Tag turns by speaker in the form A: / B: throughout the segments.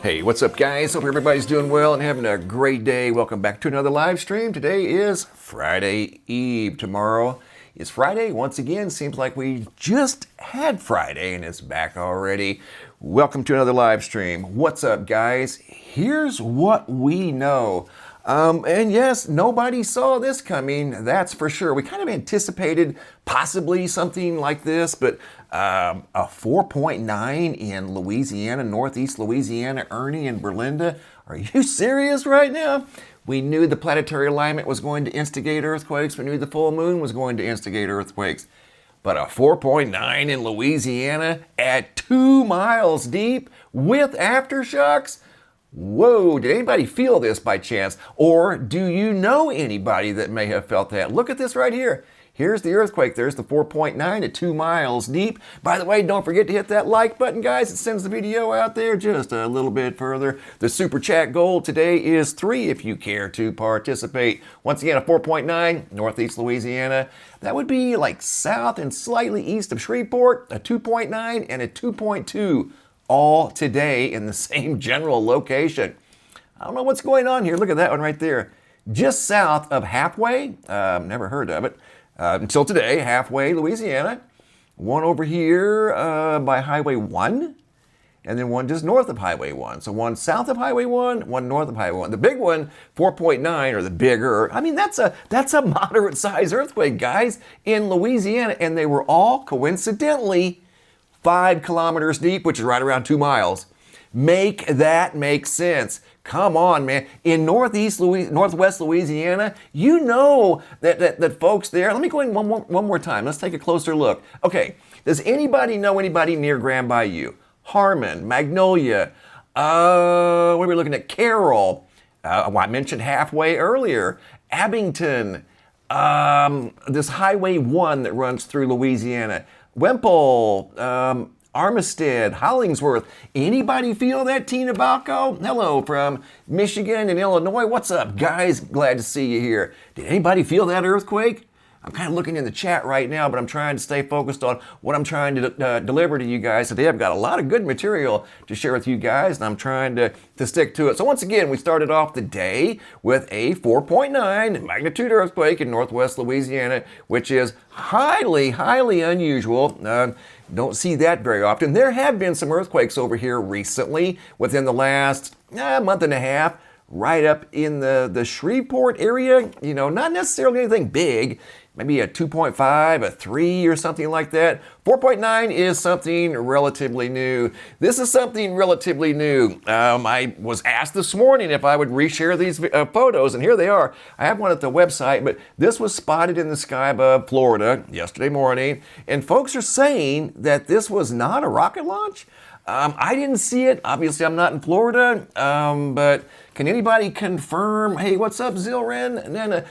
A: Hey, what's up guys? Hope everybody's doing well and having a great day. Welcome back to another live stream. Today is Friday Eve. Tomorrow is Friday. Once again, seems like we just had Friday and it's back already. Welcome to another live stream. What's up guys? Here's what we know. And yes, nobody saw this coming, that's for sure. We kind of anticipated possibly something like this, but a 4.9 in Louisiana, northeast Louisiana, Ernie and Berlinda. Are you serious right now? We knew the planetary alignment was going to instigate earthquakes. We knew the full moon was going to instigate earthquakes. But a 4.9 in Louisiana at 2 miles deep with aftershocks? Whoa, did anybody feel this by chance? Or do you know anybody that may have felt that? Look at this right here. Here's the earthquake. There's the 4.9 at 2 miles deep. By the way, don't forget to hit that like button, guys. It sends the video out there just a little bit further. The super chat goal today is 3 if you care to participate. Once again, a 4.9, northeast Louisiana. That would be like south and slightly east of Shreveport, a 2.9 and a 2.2. All today in the same general location. I don't know what's going on here. Look at that one right there. Just south of Halfway, never heard of it, until today, Halfway, Louisiana. One over here by Highway 1, and then one just north of Highway 1. So one south of Highway 1, one north of Highway 1. The big one, 4.9, or the bigger, I mean, that's a moderate size earthquake, guys, in Louisiana, and they were all coincidentally 5 kilometers deep, which is right around 2 miles. Make that make sense. Come on, man. In northwest Louisiana, you know that folks there, let me go in one more time. Let's take a closer look. Okay, does anybody know anybody near Grand Bayou? Harmon, Magnolia, what are we looking at? Carroll, I mentioned Halfway earlier, Abington, this Highway 1 that runs through Louisiana, Wemple, Armistead, Hollingsworth. Anybody feel that, Tina Balco? Hello from Michigan and Illinois. What's up, guys? Glad to see you here. Did anybody feel that earthquake? I'm kind of looking in the chat right now, but I'm trying to stay focused on what I'm trying to deliver to you guys today. I've got a lot of good material to share with you guys, and I'm trying to stick to it. So once again, we started off the day with a 4.9 magnitude earthquake in northwest Louisiana, which is highly, highly unusual. Don't see that very often. There have been some earthquakes over here recently within the last month and a half, right up in the Shreveport area. You know, not necessarily anything big. Maybe a 2.5, a 3 or something like that. 4.9 is something relatively new. This is something relatively new. I was asked this morning if I would reshare these photos, and here they are. I have one at the website, but this was spotted in the sky above Florida yesterday morning, and folks are saying that this was not a rocket launch. I didn't see it. Obviously, I'm not in Florida, but can anybody confirm? Hey, what's up, Zilren?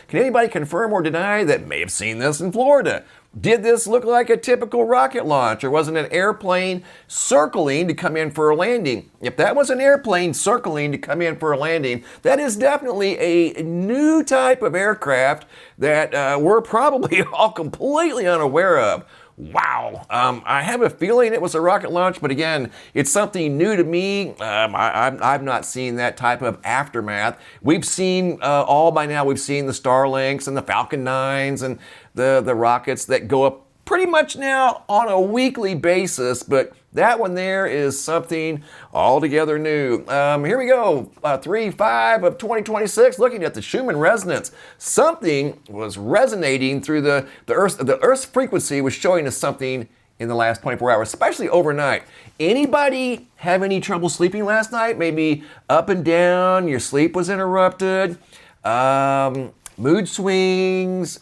A: Can anybody confirm or deny that may have seen this in Florida? Did this look like a typical rocket launch, or was it an airplane circling to come in for a landing? If that was an airplane circling to come in for a landing, that is definitely a new type of aircraft that we're probably all completely unaware of. Wow. I have a feeling it was a rocket launch, but again, it's something new to me. I've not seen that type of aftermath. We've seen by now, we've seen the Starlinks and the Falcon 9s and the rockets that go up pretty much now on a weekly basis, but that one there is something altogether new. Here we go, 3/5 of 2026, looking at the Schumann resonance. Something was resonating through the Earth's frequency was showing us something in the last 24 hours, especially overnight. Anybody have any trouble sleeping last night? Maybe up and down, your sleep was interrupted. Mood swings,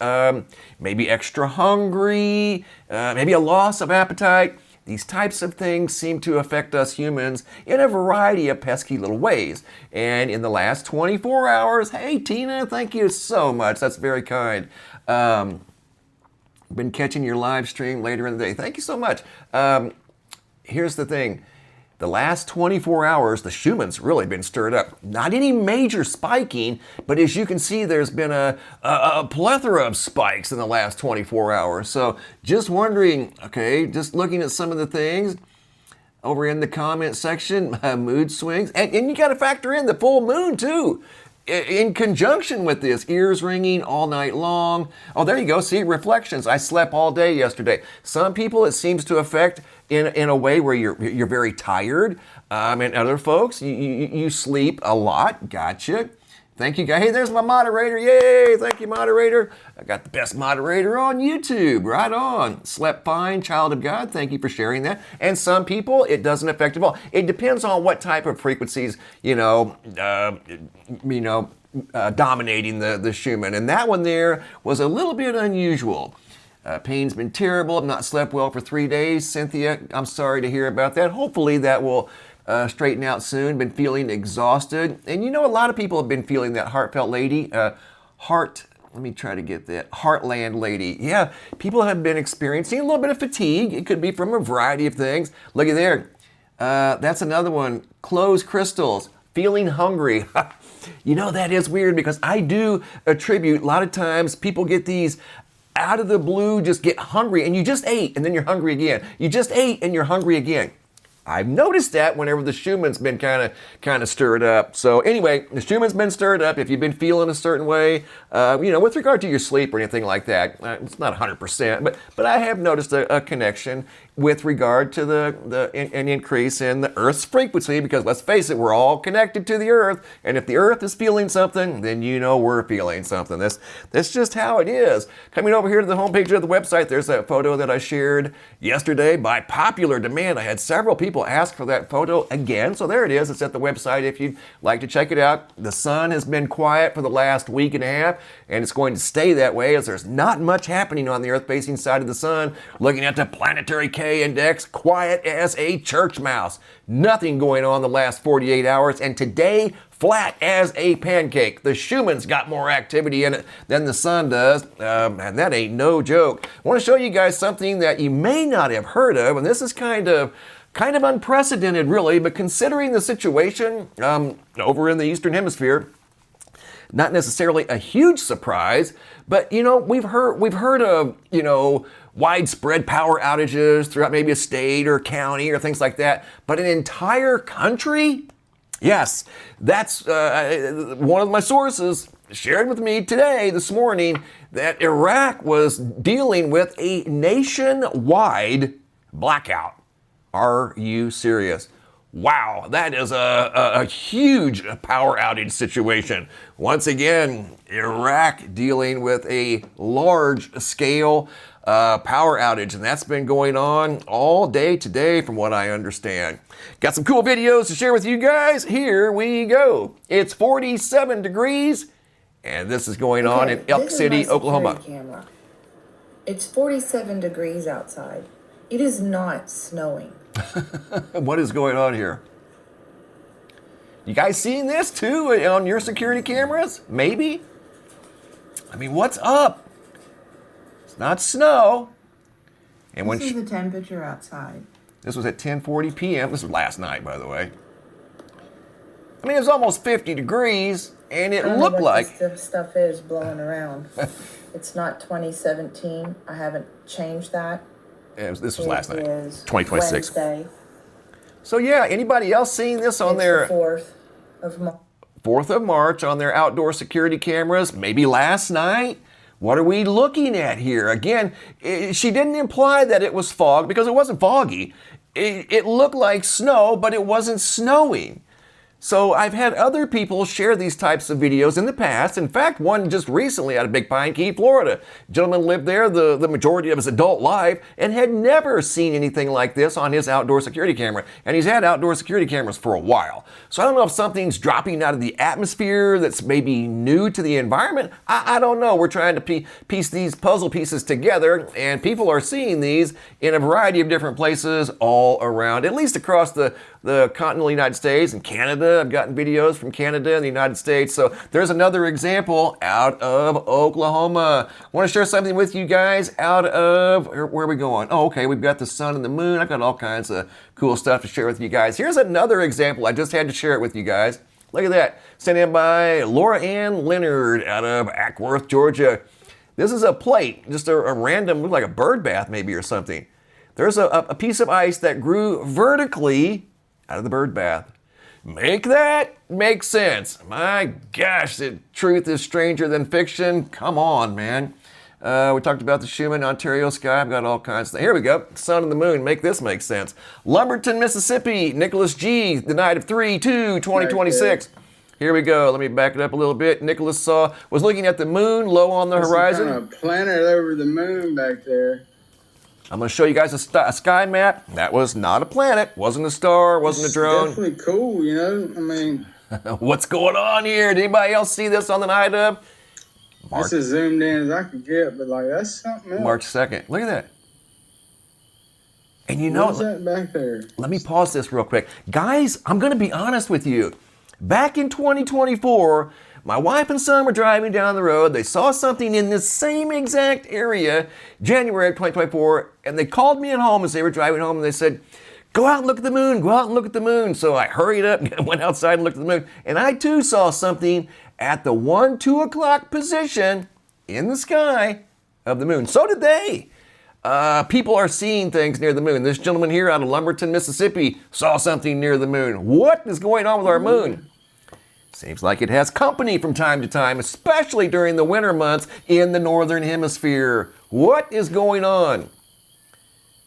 A: maybe extra hungry, maybe a loss of appetite. These types of things seem to affect us humans in a variety of pesky little ways. And in the last 24 hours, hey Tina, thank you so much. That's very kind. Been catching your live stream later in the day. Thank you so much. Here's the thing. The last 24 hours, the Schumann's really been stirred up. Not any major spiking, but as you can see, there's been a plethora of spikes in the last 24 hours. So just wondering, okay, just looking at some of the things, over in the comment section. Mood swings. And you got to factor in the full moon, too. In conjunction with this, ears ringing all night long. Oh, there you go. See, reflections. I slept all day yesterday. Some people, it seems to affect in a way where you're very tired. And other folks, you sleep a lot. Gotcha. Thank you, guys. Hey, there's my moderator. Yay! Thank you, moderator. I got the best moderator on YouTube. Right on. Slept fine, child of God. Thank you for sharing that. And some people, it doesn't affect at all. It depends on what type of frequencies, dominating the Schumann. And that one there was a little bit unusual. Pain's been terrible. I've not slept well for 3 days. Cynthia, I'm sorry to hear about that. Hopefully that will straighten out soon. Been feeling exhausted. And a lot of people have been feeling that heartfelt lady. Let me try to get that. Heartland lady. Yeah, people have been experiencing a little bit of fatigue. It could be from a variety of things. Look at there. That's another one. Closed crystals. Feeling hungry. That is weird because I do attribute, a lot of times people get these out of the blue, just get hungry and you just ate and then you're hungry again. You just ate and you're hungry again. I've noticed that whenever the Schumann's been kind of stirred up. So anyway, the Schumann's been stirred up. If you've been feeling a certain way, with regard to your sleep or anything like that, it's not 100%, but I have noticed a connection with regard to an increase in the Earth's frequency, because let's face it, we're all connected to the Earth, and if the Earth is feeling something, then we're feeling something. That's just how it is. Coming over here to the homepage of the website, there's that photo that I shared yesterday by popular demand. I had several people ask for that photo again, so there it is. It's at the website if you'd like to check it out. The sun has been quiet for the last week and a half, and it's going to stay that way as there's not much happening on the Earth-facing side of the sun. Looking at the planetary K-index, quiet as a church mouse. Nothing going on the last 48 hours, and today, flat as a pancake. The Schumann's got more activity in it than the sun does, and that ain't no joke. I want to show you guys something that you may not have heard of, and this is kind of unprecedented, really, but considering the situation over in the Eastern Hemisphere, not necessarily a huge surprise, but we've heard of widespread power outages throughout maybe a state or county or things like that, but an entire country? Yes, that's one of my sources shared with me this morning, that Iraq was dealing with a nationwide blackout. Are you serious? Wow, that is a huge power outage situation. Once again, Iraq dealing with a large scale power outage, and that's been going on all day today from what I understand. Got some cool videos to share with you guys. Here we go. It's 47 degrees, and this is going on in Elk City, Oklahoma.
B: Camera. It's 47 degrees outside. It is not snowing.
A: What is going on here? You guys seeing this too on your security cameras? Maybe? I mean, what's up? It's not snow. And
B: this is the temperature outside.
A: This was at 10:40 p.m. This was last night, by the way. I mean, it was almost 50 degrees, and it looked like
B: this stuff is blowing around. It's not 2017. I haven't changed that.
A: This was last night, 2026.
B: Wednesday.
A: So yeah, anybody else seeing this on their
B: 4th of March?
A: 4th of March on their outdoor security cameras? Maybe last night? What are we looking at here? Again, she didn't imply that it was fog because it wasn't foggy. It looked like snow, but it wasn't snowing. So I've had other people share these types of videos in the past. In fact, one just recently out of Big Pine Key, Florida. Gentleman lived there the majority of his adult life and had never seen anything like this on his outdoor security camera. And he's had outdoor security cameras for a while. So I don't know if something's dropping out of the atmosphere that's maybe new to the environment. I don't know. We're trying to piece these puzzle pieces together, and people are seeing these in a variety of different places all around, at least across the continental United States and Canada. I've gotten videos from Canada and the United States. So there's another example out of Oklahoma. I want to share something with you guys out of, where are we going? Oh, okay, we've got the sun and the moon. I've got all kinds of cool stuff to share with you guys. Here's another example. I just had to share it with you guys. Look at that. Sent in by Laura Ann Leonard out of Ackworth, Georgia. This is a plate, just a random, look like a bird bath maybe or something. There's a piece of ice that grew vertically out of the bird bath. Make that make sense. My gosh, the truth is stranger than fiction. Come on, man. We talked about the Schumann, Ontario sky. I've got all kinds of things. Here we go. Sun and the moon. Make this make sense. Lumberton, Mississippi. Nicholas G. The night of 3/2/2026. Here we go. Let me back it up a little bit. Nicholas was looking at the moon low on the horizon.
C: Kind of a planet over the moon back there.
A: I'm going to show you guys a sky map. That was not a planet. Wasn't a star. Wasn't a drone.
C: Definitely cool, you know. I mean,
A: what's going on here? Did anybody else see this on the night of?
C: That's as zoomed in as I could get, but like that's something else.
A: March 2nd. Look at that. And you know,
C: what's that back there?
A: Let me pause this real quick. Guys, I'm going to be honest with you. Back in 2024, my wife and son were driving down the road. They saw something in this same exact area, January of 2024, and they called me at home as they were driving home, and they said, go out and look at the moon, go out and look at the moon. So I hurried up and went outside and looked at the moon, and I too saw something at the 1, 2 o'clock position in the sky of the moon. So did they. People are seeing things near the moon. This gentleman here out of Lumberton, Mississippi saw something near the moon. What is going on with our moon? Seems like it has company from time to time, especially during the winter months in the northern hemisphere. What is going on?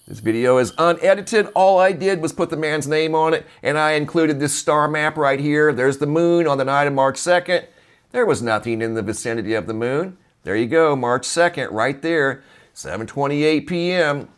A: This video is unedited. All I did was put the man's name on it, and I included this star map right here. There's the moon on the night of March 2nd. There was nothing in the vicinity of the moon. There you go, March 2nd, right there, 7:28 p.m.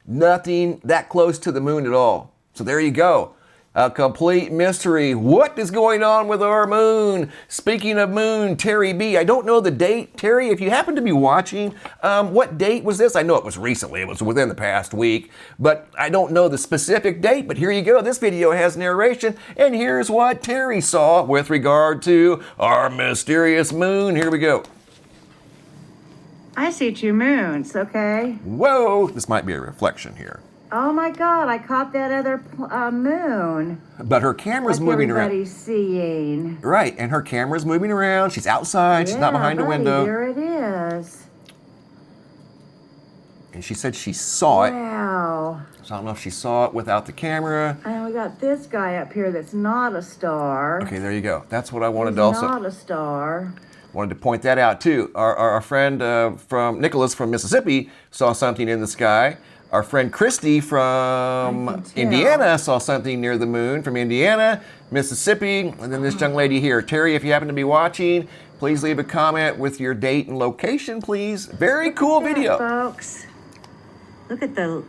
A: Nothing that close to the moon at all. So there you go. A complete mystery. What is going on with our moon? Speaking of moon, Terry B. I don't know the date. Terry, if you happen to be watching, what date was this? I know it was recently. It was within the past week, but I don't know the specific date. But here you go. This video has narration, and here's what Terry saw with regard to our mysterious moon. Here we go.
D: I see 2 moons, okay?
A: Whoa, this might be a reflection here.
D: Oh my God, I caught that other moon.
A: But her camera's
D: like
A: moving around.
D: Everybody's seeing.
A: Right, and her camera's moving around. She's outside. She's not behind a window.
D: There it is.
A: And she said she saw it.
D: Wow.
A: So I don't know if she saw it without the camera.
D: And we got this guy up here that's not a star.
A: Okay, there you go. That's what I wanted
D: He's
A: to also.
D: not a star.
A: Wanted to point that out too. Our friend from Nicholas from Mississippi saw something in the sky. Our friend Christy from Indiana saw something near the moon from Indiana, Mississippi, and then this young lady here. Terry, if you happen to be watching, please leave a comment with your date and location, please. Very cool video.
D: Folks, look at the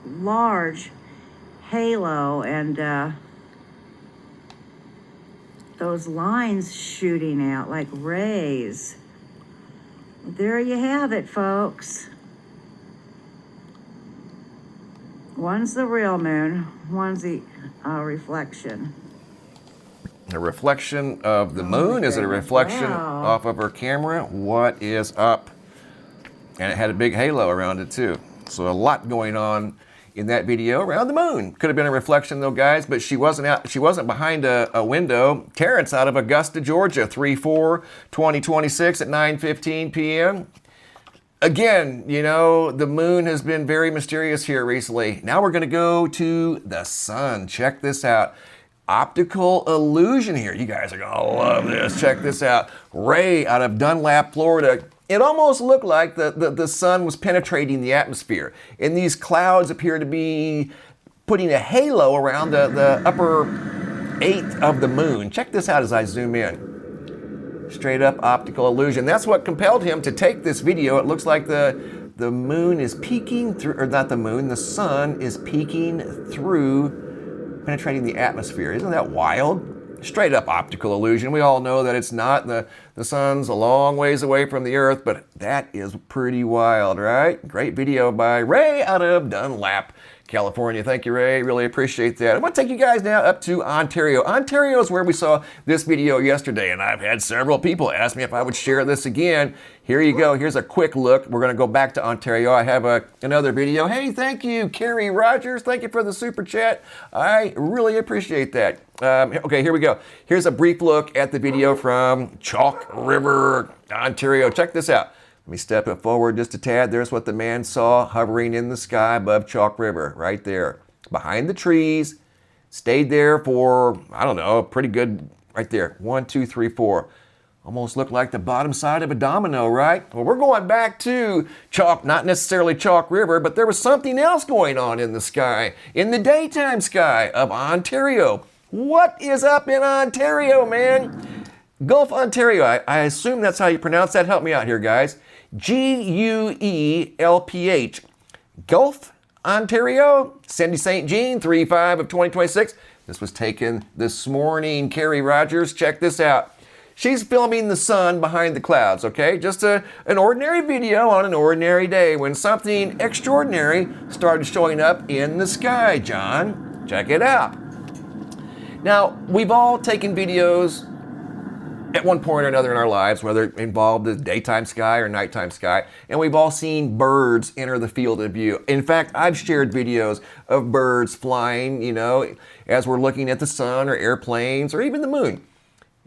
D: large halo and those lines shooting out like rays. There you have it, folks. One's the real moon, one's the reflection.
A: A reflection of the moon? Is it a reflection off of her camera? What is up? And it had a big halo around it too. So a lot going on in that video around the moon. Could have been a reflection though, guys, but she wasn't out. She wasn't behind a window. Terrence out of Augusta, Georgia, 3/4/2026 at 9:15 p.m. Again, you know, the moon has been very mysterious here recently. Now we're going to go to the sun. Check this out. Optical illusion here. You guys are going to love this. Check this out. Ray out of Dunlap, Florida. It almost looked like the sun was penetrating the atmosphere. And these clouds appear to be putting a halo around the upper eighth of the moon. Check this out as I zoom in. Straight up optical illusion. That's what compelled him to take this video. It looks like the moon is peeking through, or not the moon, the sun is peeking through, penetrating the atmosphere. Isn't that wild? Straight up optical illusion. We all know that it's not. The sun's a long ways away from the earth, but that is pretty wild, right? Great video by Ray out of Dunlap, California. Thank you, Ray. Really appreciate that. I want to take you guys now up to Ontario. Ontario is where we saw this video yesterday, and I've had several people ask me if I would share this again. Here you go. Here's a quick look. We're going to go back to Ontario. I have another video. Hey, thank you, Carrie Rogers. Thank you for the super chat. I really appreciate that. Okay, here we go. Here's a brief look at the video from Chalk River, Ontario. Check this out. Let me step it forward just a tad. There's what the man saw hovering in the sky above Chalk River, right there. Behind the trees, stayed there for, I don't know, pretty good, right there. 1, 2, 3, 4. Almost looked like the bottom side of a domino, right? Well, we're going back to Chalk, not necessarily Chalk River, but there was something else going on in the sky, in the daytime sky of Ontario. What is up in Ontario, man? Gulf, Ontario. I assume that's how you pronounce that. Help me out here, guys. Guelph. Gulf, Ontario. Cindy St. Jean, 3/5 of 2026. This was taken this morning. Carrie Rogers, check this out. She's filming the sun behind the clouds, okay? Just an ordinary video on an ordinary day when something extraordinary started showing up in the sky, John. Check it out. Now, we've all taken videos at one point or another in our lives, whether it involved the daytime sky or nighttime sky, and we've all seen birds enter the field of view. In fact, I've shared videos of birds flying, as we're looking at the sun or airplanes or even the moon.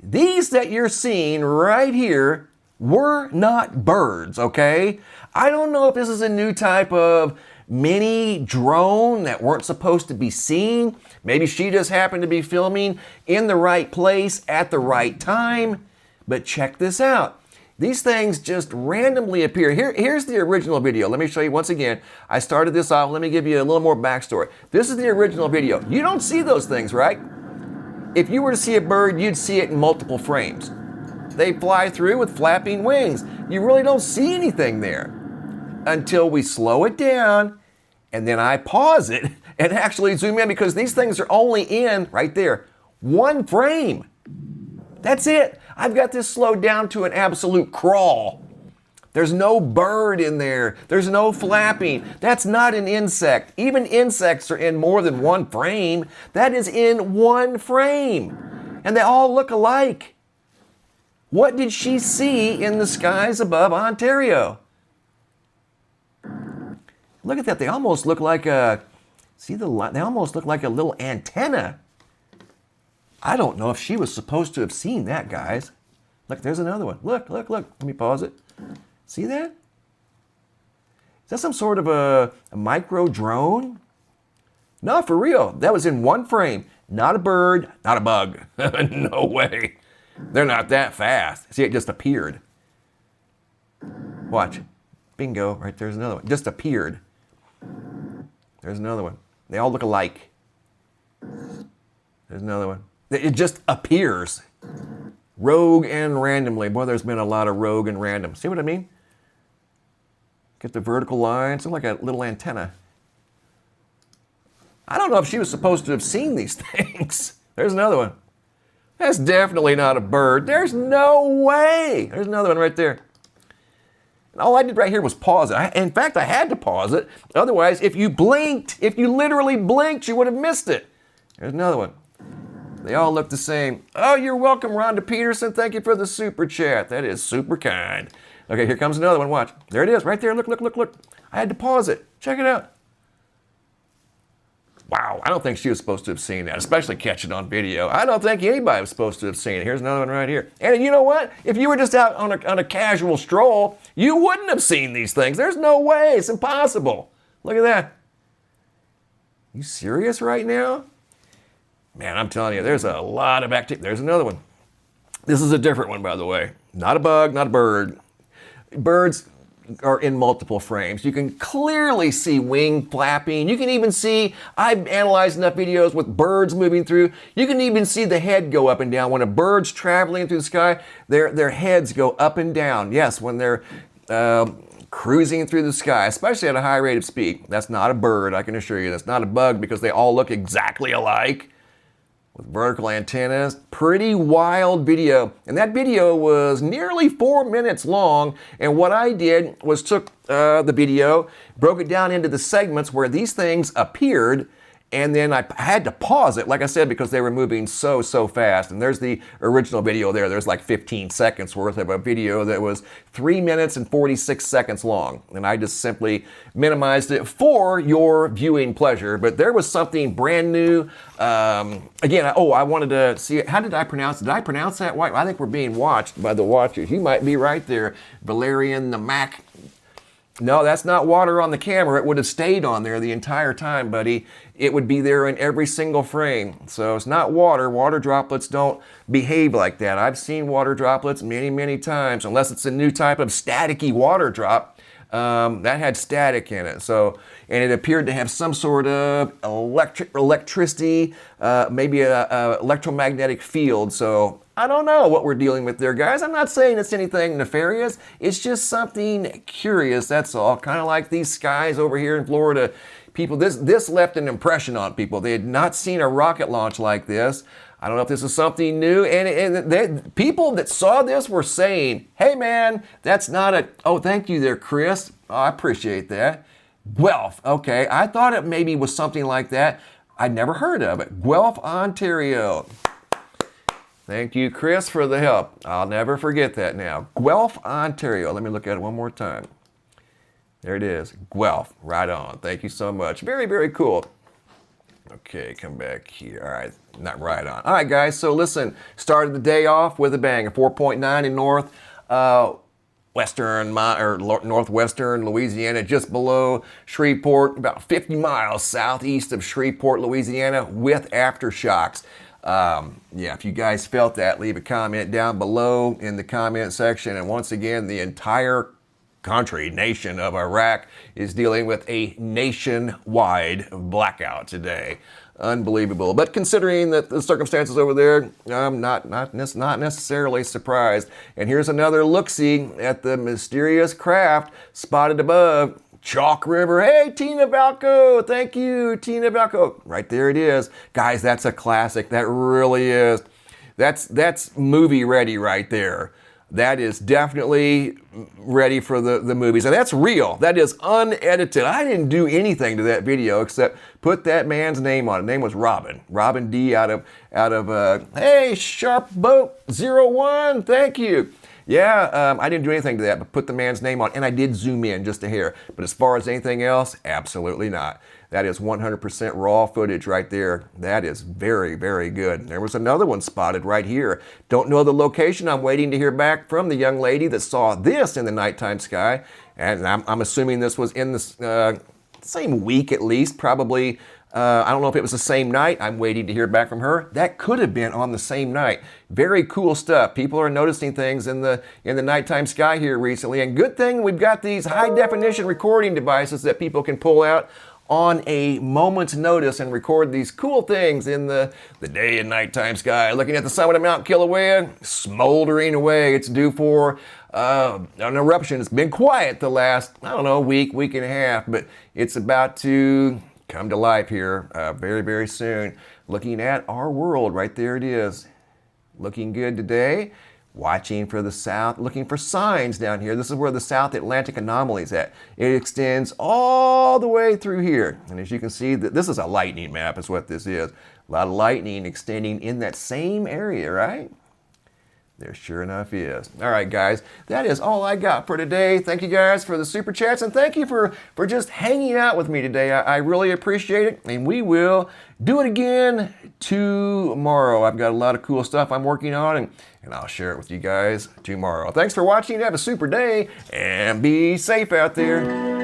A: These that you're seeing right here were not birds, okay? I don't know if this is a new type of mini drone that weren't supposed to be seen. Maybe she just happened to be filming in the right place at the right time. But check this out. These things just randomly appear. Here's the original video. Let me show you once again. I started this off. Let me give you a little more backstory. This is the original video. You don't see those things, right? If you were to see a bird, you'd see it in multiple frames. They fly through with flapping wings. You really don't see anything there until we slow it down and then I pause it and actually zoom in, because these things are only in, right there, one frame. That's it. I've got this slowed down to an absolute crawl. There's no bird in there. There's no flapping. That's not an insect. Even insects are in more than one frame. That is in one frame. And they all look alike. What did she see in the skies above Ontario? Look at that. They almost look like they almost look like a little antenna. I don't know if she was supposed to have seen that, guys. Look, there's another one. Look. Let me pause it. See that? Is that some sort of a micro drone? No, for real. That was in one frame. Not a bird, not a bug. No way. They're not that fast. See, it just appeared. Watch. Bingo. Right there's another one. Just appeared. There's another one. They all look alike. There's another one. It just appears. Rogue and randomly. Boy, there's been a lot of rogue and random. See what I mean? Get the vertical lines. Look like a little antenna. I don't know if she was supposed to have seen these things. There's another one. That's definitely not a bird. There's no way. There's another one right there. And all I did right here was pause it. In fact, I had to pause it. Otherwise, if you literally blinked, you would have missed it. There's another one. They all look the same. Oh, you're welcome, Rhonda Peterson. Thank you for the super chat. That is super kind. Okay, here comes another one. Watch. There it is, right there. Look. I had to pause it. Check it out. Wow, I don't think she was supposed to have seen that, especially catch it on video. I don't think anybody was supposed to have seen it. Here's another one right here. And you know what? If you were just out on a casual stroll, you wouldn't have seen these things. There's no way. It's impossible. Look at that. You serious right now? Man, I'm telling you, there's a lot of activity. There's another one. This is a different one, by the way. Not a bug, not a bird. Birds are in multiple frames. You can clearly see wing flapping. You can even see, I've analyzed enough videos with birds moving through. You can even see the head go up and down. When a bird's traveling through the sky, their heads go up and down. Yes, when they're cruising through the sky, especially at a high rate of speed. That's not a bird, I can assure you. That's not a bug, because they all look exactly alike with vertical antennas. Pretty wild video. And that video was nearly 4 minutes long. And what I did was took the video, broke it down into the segments where these things appeared, And then I had to pause it, like I said, because they were moving so fast. And there's the original video there. There's like 15 seconds worth of a video that was 3 minutes and 46 seconds long. And I just simply minimized it for your viewing pleasure. But there was something brand new. Again, I wanted to see it. How did I pronounce it? Did I pronounce that right? I think we're being watched by the watchers. You might be right there. Valerian the Mac. No, that's not water on the camera. It would have stayed on there the entire time, buddy. It would be there in every single frame. So it's not water. Water droplets don't behave like that. I've seen water droplets many times, unless it's a new type of staticky water drop. That had static in it. So, and it appeared to have some sort of electricity, maybe a electromagnetic field. So I don't know what we're dealing with there, guys. I'm not saying it's anything nefarious. It's just something curious, that's all. Kind of like these skies over here in Florida. People, this left an impression on people. They had not seen a rocket launch like this. I don't know if this is something new. And people that saw this were saying, hey man, that's not a, oh, thank you there, Chris. Oh, I appreciate that. Guelph, okay. I thought it maybe was something like that. I'd never heard of it. Guelph, Ontario. Thank you, Chris, for the help. I'll never forget that now. Guelph, Ontario. Let me look at it one more time. There it is. Guelph. Right on. Thank you so much. Very cool. Okay, come back here. All right, not right on. All right, guys, so listen. Started the day off with a bang. A 4.9 in northwestern Louisiana, just below Shreveport, about 50 miles southeast of Shreveport, Louisiana, with aftershocks. Yeah, if you guys felt that, leave a comment down below in the comment section. And once again, the entire nation of Iraq is dealing with a nationwide blackout today. Unbelievable. But considering that the circumstances over there, I'm not necessarily surprised. And here's another look-see at the mysterious craft spotted above Chalk River. Hey, Tina Balco. Thank you, Tina Balco. Right there it is. Guys, that's a classic. That really is. That's movie ready right there. That is definitely ready for the movies. And that's real. That is unedited. I didn't do anything to that video except put that man's name on it. His name was Robin. Robin D out of hey, Sharp Boat 01. Thank you. Yeah, I didn't do anything to that, but put the man's name on. And I did zoom in just a hair. But as far as anything else, absolutely not. That is 100% raw footage right there. That is very good. There was another one spotted right here. Don't know the location. I'm waiting to hear back from the young lady that saw this in the nighttime sky. And I'm assuming this was in the same week at least, probably. I don't know if it was the same night. I'm waiting to hear back from her. That could have been on the same night. Very cool stuff. People are noticing things in the nighttime sky here recently. And good thing we've got these high definition recording devices that people can pull out on a moment's notice and record these cool things in the day and nighttime sky. Looking at the summit of Mount Kilauea, smoldering away. It's due for an eruption. It's been quiet the last, I don't know, week and a half, but it's about to come to life here very soon. Looking at our world, right there it is. Looking good today. Watching for the south, looking for signs down here. This is where the South Atlantic anomaly is at. It extends all the way through here. And as you can see, this is a lightning map is what this is. A lot of lightning extending in that same area, right? There sure enough is. All right, guys, that is all I got for today. Thank you guys for the super chats, and thank you for just hanging out with me today. I really appreciate it, and we will do it again tomorrow. I've got a lot of cool stuff I'm working on, and I'll share it with you guys tomorrow. Thanks for watching. Have a super day, and be safe out there.